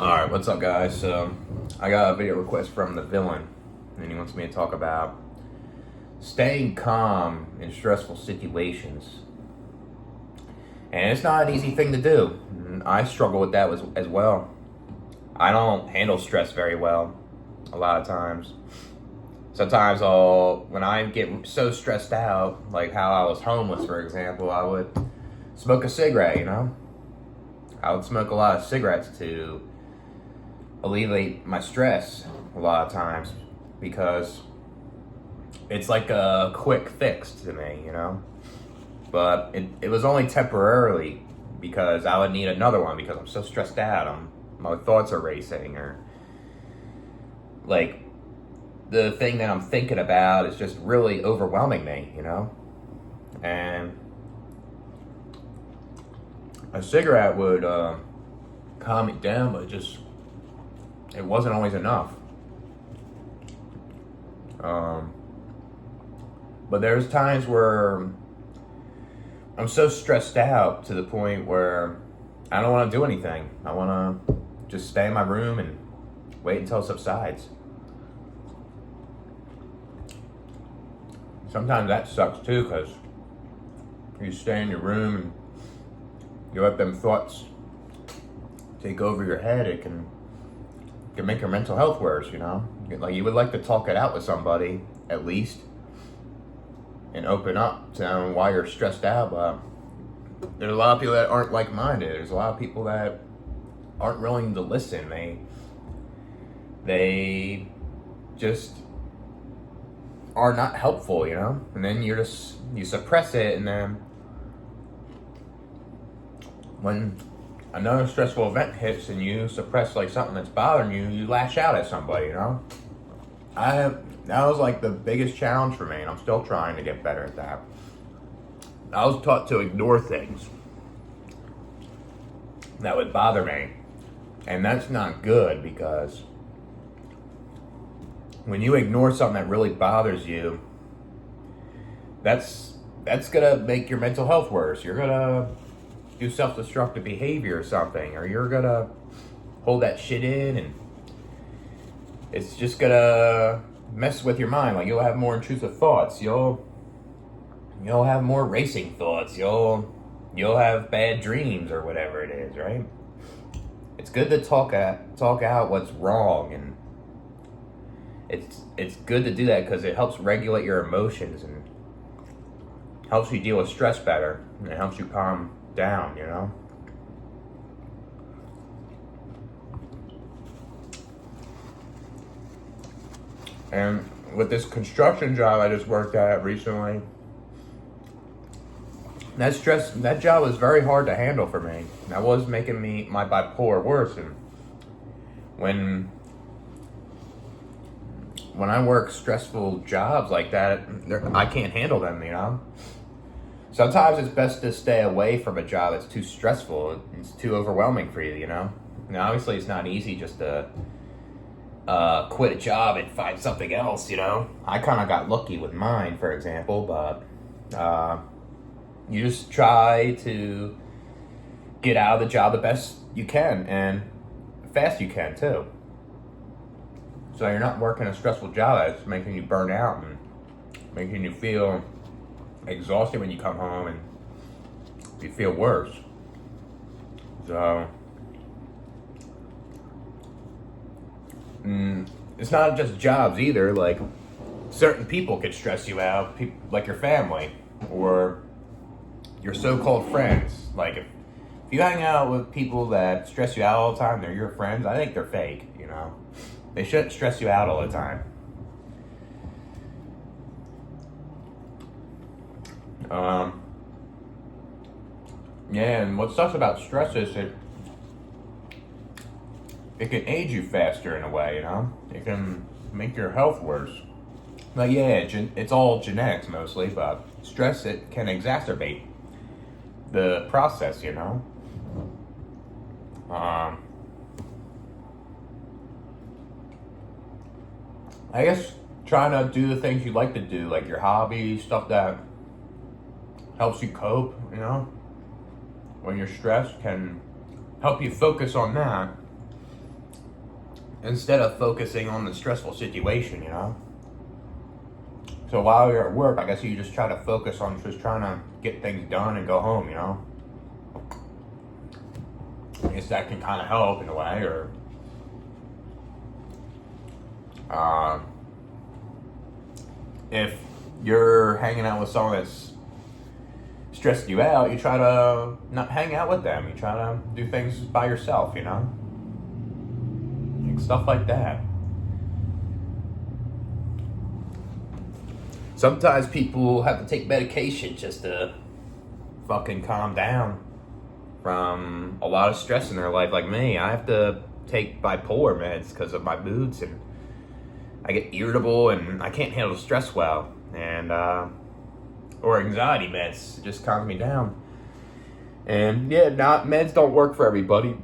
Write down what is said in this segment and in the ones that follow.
Alright, what's up, guys? So, I got a video request from the villain, and he wants me to talk about staying calm in stressful situations. And it's not an easy thing to do. I struggle with that as well. I don't handle stress very well a lot of times. Sometimes when I get so stressed out, like how I was homeless, for example, I would smoke a cigarette. I would smoke a lot of cigarettes to alleviate my stress a lot of times because it's like a quick fix to me. But it was only temporarily because I would need another one because I'm so stressed out. My thoughts are racing, or like the thing that I'm thinking about is just really overwhelming me. And a cigarette would calm me down, but it wasn't always enough. But there's times where I'm so stressed out to the point where I don't want to do anything. I want to just stay in my room and wait until it subsides. Sometimes that sucks too, because you stay in your room and you let them thoughts take over your head. It can make your mental health worse. Like, you would like to talk it out with somebody at least and open up to them why you're stressed out, but there's a lot of people that aren't like-minded. There's a lot of people that aren't willing to listen. They just are not helpful. And then you suppress it, and then when another stressful event hits and you suppress like something that's bothering you, you lash out at somebody. That was like the biggest challenge for me, and I'm still trying to get better at that. I was taught to ignore things that would bother me, and that's not good, because when you ignore something that really bothers you, that's gonna make your mental health worse. You're gonna do self-destructive behavior or something, or you're gonna hold that shit in, and it's just gonna mess with your mind. Like, you'll have more intrusive thoughts. You'll have more racing thoughts. You'll have bad dreams or whatever it is, right? It's good to talk out what's wrong, and it's good to do that because it helps regulate your emotions and helps you deal with stress better, and it helps you calm down. And with this construction job I just worked at recently, that job was very hard to handle for me. That was making my bipolar worse. And when I work stressful jobs like that, I can't handle them. Sometimes it's best to stay away from a job that's too stressful. It's too overwhelming for you. Now, obviously, it's not easy just to quit a job and find something else. I kind of got lucky with mine, for example, but you just try to get out of the job the best you can and fast you can too. So you're not working a stressful job that's making you burn out and making you feel exhausted when you come home, and you feel worse. So it's not just jobs either. Like, certain people could stress you out, like your family or your so-called friends. Like, if you hang out with people that stress you out all the time, they're your friends, I think they're fake. They shouldn't stress you out all the time. Yeah, and what sucks about stress is it can age you faster in a way. It can make your health worse. Like, yeah, it's all genetics mostly, but stress, it can exacerbate the process. I guess trying to do the things you like to do, like your hobbies, stuff that helps you cope, when you're stressed, can help you focus on that instead of focusing on the stressful situation, you know? So while you're at work, I guess you just try to focus on just trying to get things done and go home, you know? I guess that can kind of help in a way, or if you're hanging out with someone that's stressing you out, you try to not hang out with them. You try to do things by yourself, you know? Like stuff like that. Sometimes people have to take medication just to fucking calm down from a lot of stress in their life. Like me, I have to take bipolar meds because of my moods, and I get irritable and I can't handle stress well, and or anxiety meds. It just calms me down. And yeah, not meds don't work for everybody,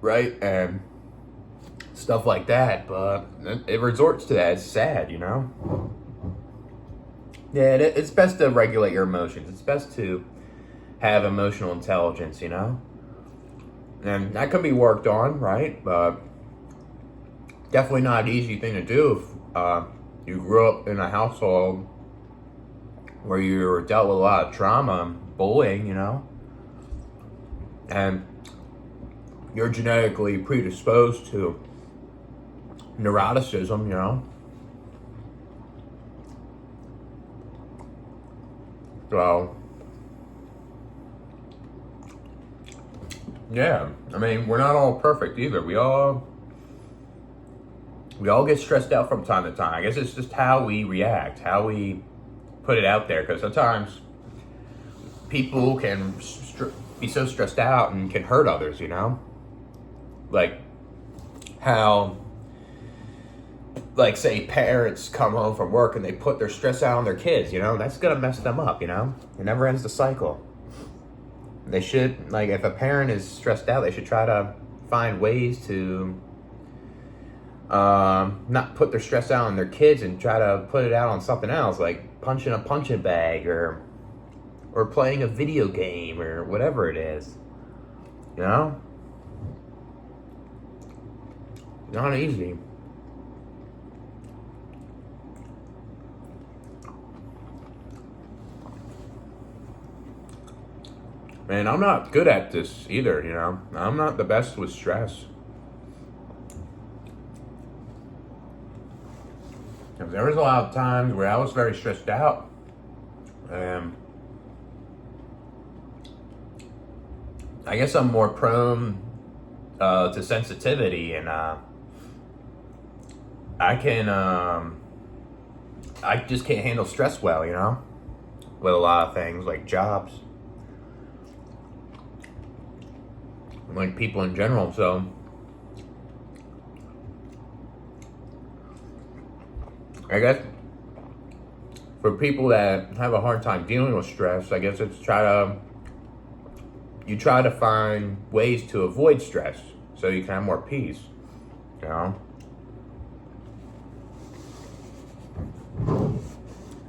right? And stuff like that, but it resorts to that. It's sad, you know? Yeah, it's best to regulate your emotions. It's best to have emotional intelligence, you know? And that can be worked on, right? But definitely not an easy thing to do if you grew up in a household where you were dealt with a lot of trauma, bullying, you know? And you're genetically predisposed to neuroticism, you know? So, yeah, I mean, we're not all perfect either. We all get stressed out from time to time. I guess it's just how we react, how we put it out there. Because sometimes people can be so stressed out and can hurt others, you know? Like how, like, say parents come home from work and they put their stress out on their kids, you know? That's going to mess them up, you know? It never ends the cycle. They should, like, if a parent is stressed out, they should try to find ways to not put their stress out on their kids and try to put it out on something else, like punching a punching bag or playing a video game or whatever it is. You know? Not easy. Man, I'm not good at this either, you know? I'm not the best with stress. There was a lot of times where I was very stressed out. I guess I'm more prone to sensitivity, and I just can't handle stress well, you know? With a lot of things, like jobs. Like people in general, so I guess for people that have a hard time dealing with stress, I guess it's try to find ways to avoid stress so you can have more peace, you know?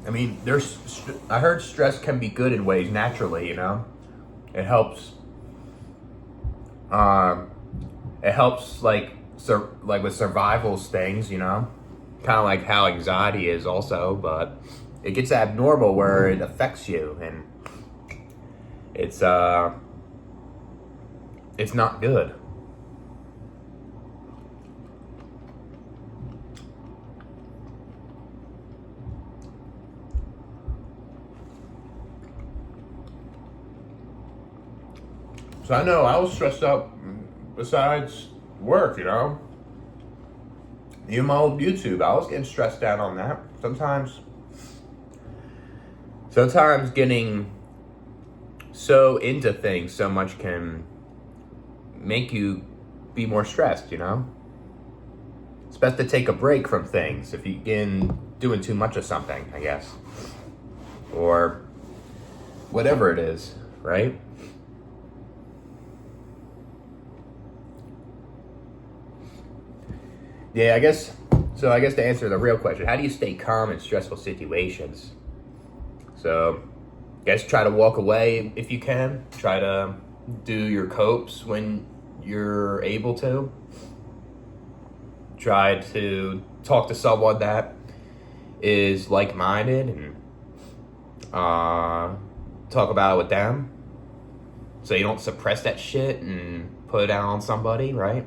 I mean, I heard stress can be good in ways naturally, you know? It helps like with survival things, you know, kind of like how anxiety is also, but it gets abnormal where it affects you, and it's not good. So I know I was stressed out besides work, you know. Even my old YouTube, I was getting stressed out on that. Sometimes getting so into things so much can make you be more stressed, you know. It's best to take a break from things if you begin doing too much of something, I guess. Or whatever it is, right? Yeah, I guess to answer the real question, how do you stay calm in stressful situations? So, I guess try to walk away if you can. Try to do your copes when you're able to. try to talk to someone that is like-minded and talk about it with them, so you don't suppress that shit and put it out on somebody, right?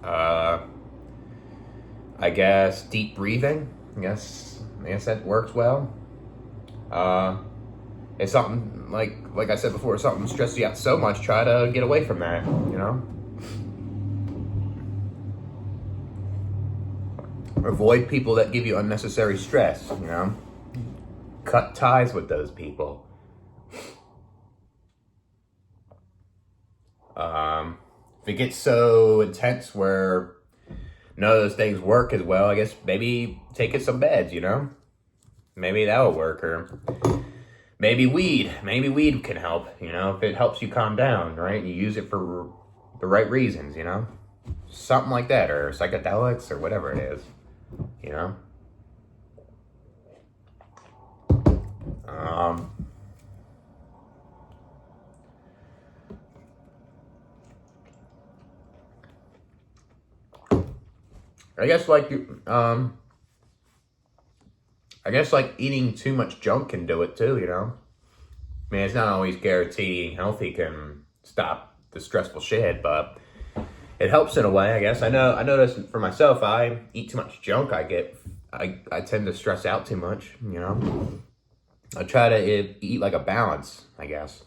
I guess deep breathing. I guess that works well. It's something like I said before, something stresses you out so much, try to get away from that, you know? Avoid people that give you unnecessary stress, you know? Cut ties with those people. If it gets so intense where none of those things work as well, I guess maybe taking some meds, you know? Maybe that'll work, or maybe weed. Maybe weed can help, you know, if it helps you calm down, right? You use it for the right reasons, you know? Something like that, or psychedelics, or whatever it is, you know? I guess like eating too much junk can do it too, you know? I mean, it's not always guaranteed eating healthy can stop the stressful shit, but it helps in a way, I guess. I notice for myself, I eat too much junk, I tend to stress out too much, you know? I try to eat like a balance, I guess.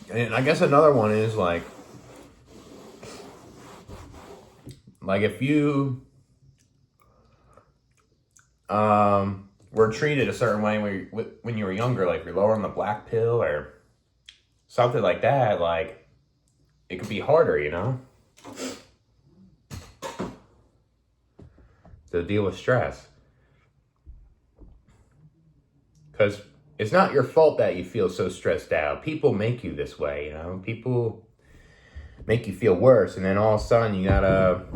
And I guess another one is like if you were treated a certain way when you were younger, like you're lower on the black pill or something like that, like it could be harder, you know, to deal with stress. Because it's not your fault that you feel so stressed out. People make you this way, you know? People make you feel worse, and then all of a sudden you gotta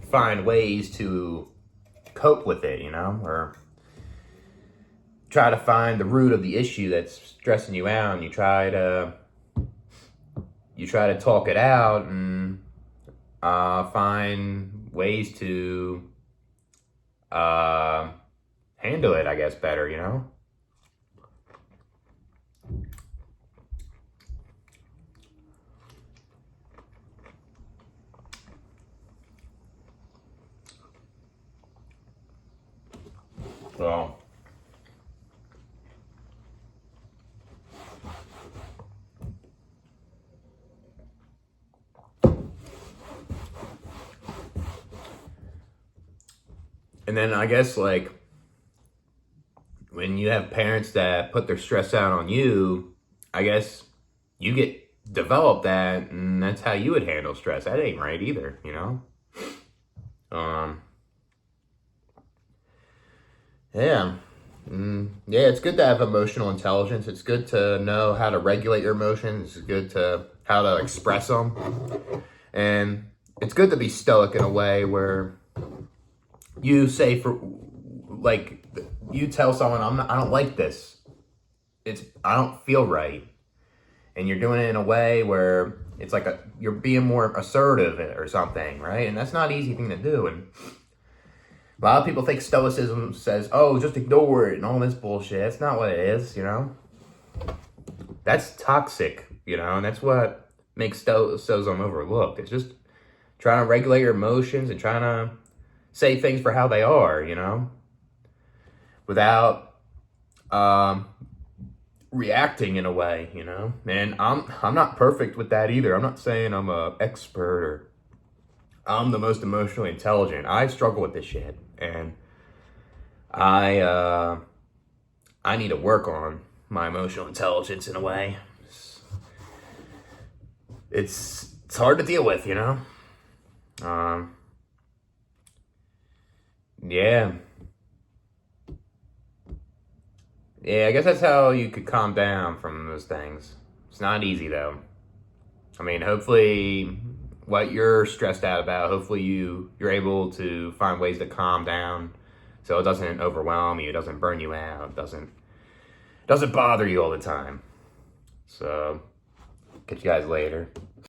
find ways to cope with it, you know? Or try to find the root of the issue that's stressing you out, and you try to talk it out and find ways to handle it, I guess, better, you know? Well, and then I guess like when you have parents that put their stress out on you, I guess you get developed that, and that's how you would handle stress. That ain't right either, you know? Yeah. Yeah, it's good to have emotional intelligence. It's good to know how to regulate your emotions. It's good to how to express them. And it's good to be stoic in a way where you say you tell someone, I don't like this. I don't feel right. And you're doing it in a way where it's like you're being more assertive or something, right? And that's not an easy thing to do. And a lot of people think stoicism says, oh, just ignore it and all this bullshit. That's not what it is, you know? That's toxic, you know? And that's what makes stoicism overlooked. It's just trying to regulate your emotions and trying to say things for how they are, you know? Without reacting in a way, you know? And I'm not perfect with that either. I'm not saying I'm an expert or I'm the most emotionally intelligent. I struggle with this shit, and I need to work on my emotional intelligence in a way. It's hard to deal with, you know? Yeah. Yeah, I guess that's how you could calm down from those things. It's not easy, though. I mean, hopefully what you're stressed out about. Hopefully you're able to find ways to calm down so it doesn't overwhelm you, it doesn't burn you out, doesn't bother you all the time. So catch you guys later.